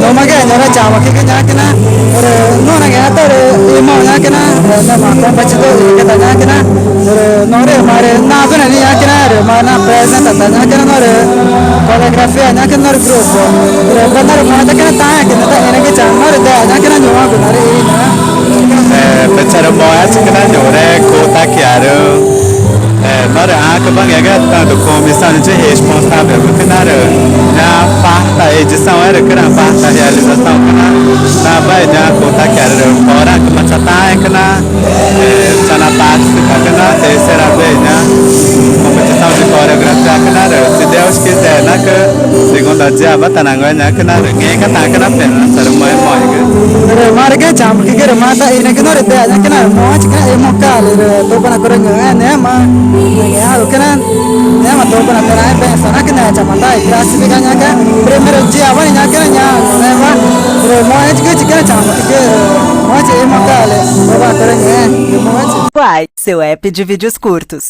no magari ora ciao che nyakna no na ga tar imo nyakna na ma ko bachito ke ta nyakna no re mare na bana ni nyakna re ma na present ta nyakna no re fotografia nyakna no gruppo re bandar ma ta kana ta ke ta ene ke chang no re da nyakna no ma ko na re Pensare un po' a che non è cota chiaro. Nós que vamos ganhar tanto comissão de responsável porque na parte edição era que na parte realização que na vai já contar que era fora que mas está que na parte que na terceira vez né competição de coreografia que se Deus quiser na que segunda dia vai estar na ganha que ninguém que está que na pena ser muito mare ke cham ke mata ene ke no re da nyakna mo chikna e mo ka le to bana koranga ne ma ya kana ne ma to bana kara pensa na kana chamata classifica nyaka primero dia wani nyaka nya ne ma re mo ke chikna cham ke mo che mo ka le to bana koranga mo che Uai, seu app de vídeos curtos.